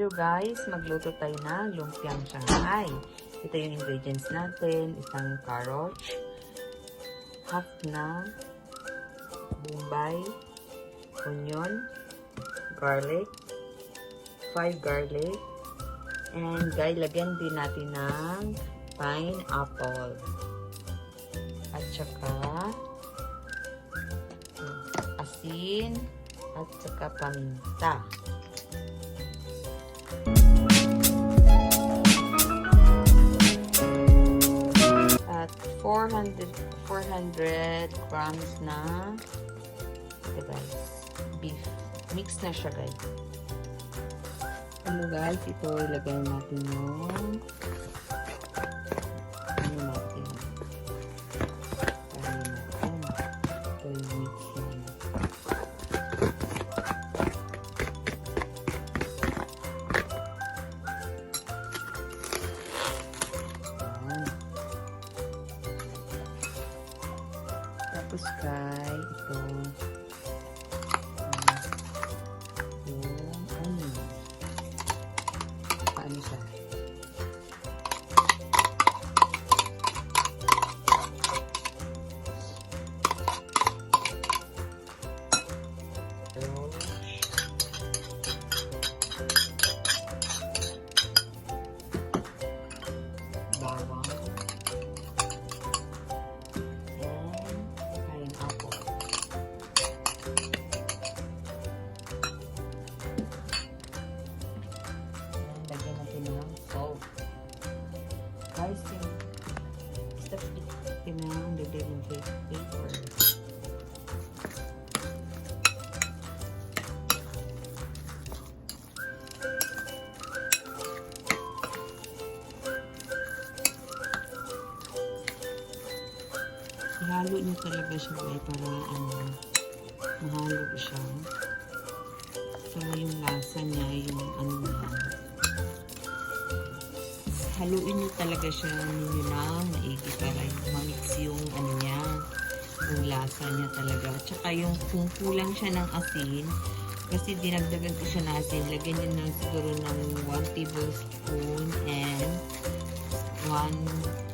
So guys, magluto tayo na lumpiang shanghai. Ito yung ingredients natin. Isang carrot, half na bombay, onion, garlic, 5 garlic, and guys, lagyan din natin ng pineapple. At saka asin at saka paminta. At 400 grams na guys, beef. Mix na siya guys. Ano guys, ito ilagay natin yung ito yung mix na. Tapos kay ito yung onion. Paano siya? Bawang. Guys, stop it na ang yung paper. Ihalo nyo talaga siya para mahalo siya. Para yung lasa niya, yung niya. Haluin nyo talaga siya ninyo ng maigi para mamix yung niya, yung lasa niya talaga. Tsaka yung kung kulang siya ng asin, kasi dinagdagan ko siya ng asin, lagyan nyo na siguro ng 1 tablespoon and 1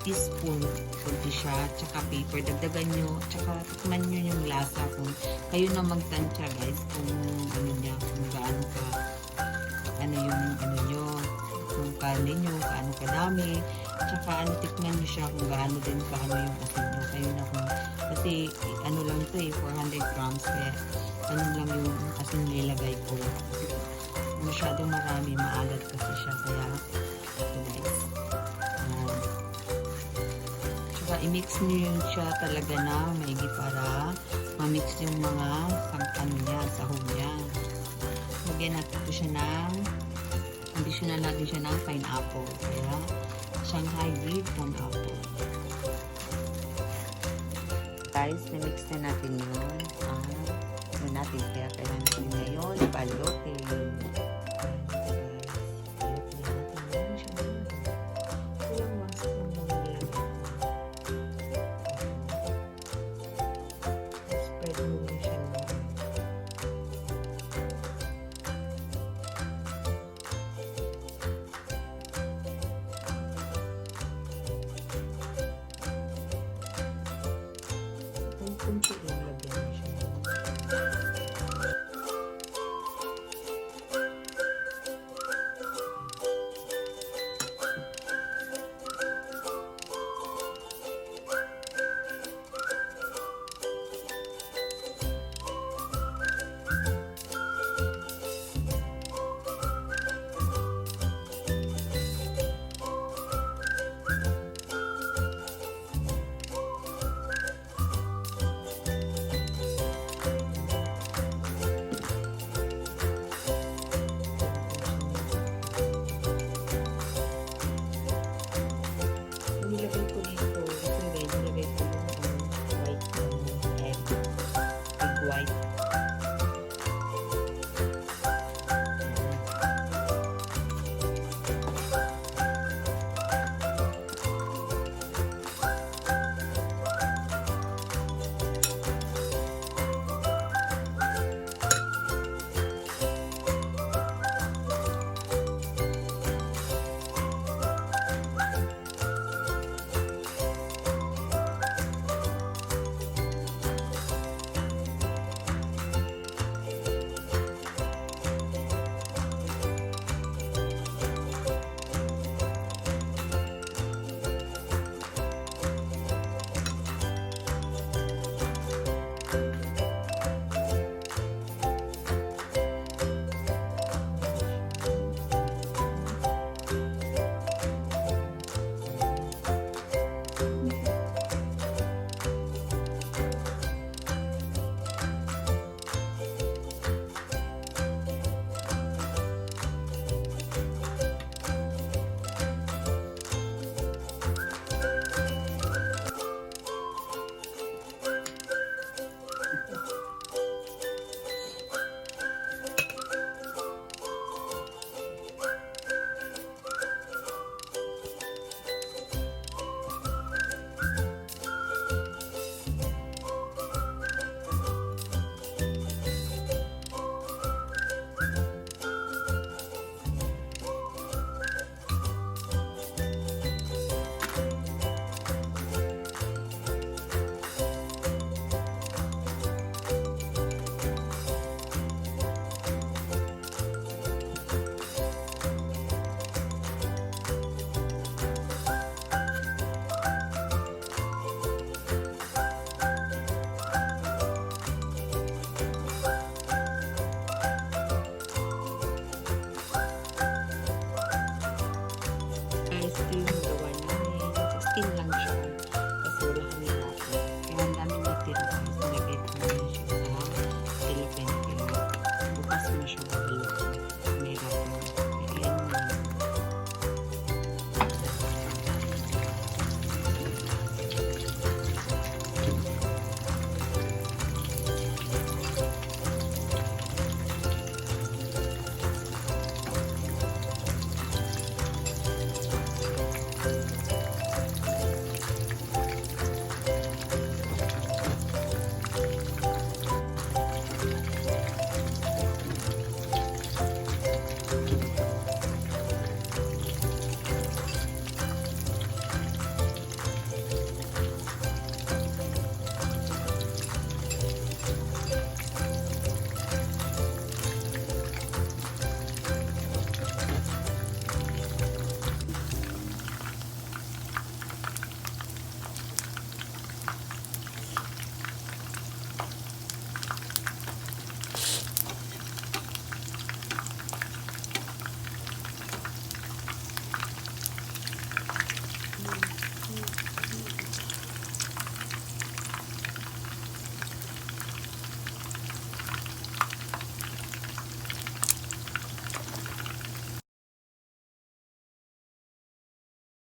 teaspoon kunti siya, tsaka paper. Dagdagan nyo, tsaka tikman nyo yung lasa kung kayo na magtansya guys, kung niya, kung gaano ka, yung nyo, kung kaano nyo, kaano kadami, tsaka tikman nyo siya kung gaano din kaano yung asin nyo. Kayo na kung, kasi lang to 400 grams, kaya lang yung asin nilagay ko. Masyadong marami, maalat kasi siya, kaya ito guys. Tsaka i-mix nyo yun siya talaga na maigi para ma-mix yung mga sahog niya. Lagyan natin po siya ng additional natin siya ng pineapple. Kaya, Shanghai with pineapple. Guys, na-mix na natin yun. Natin. Kaya kailangan natin ngayon balutin.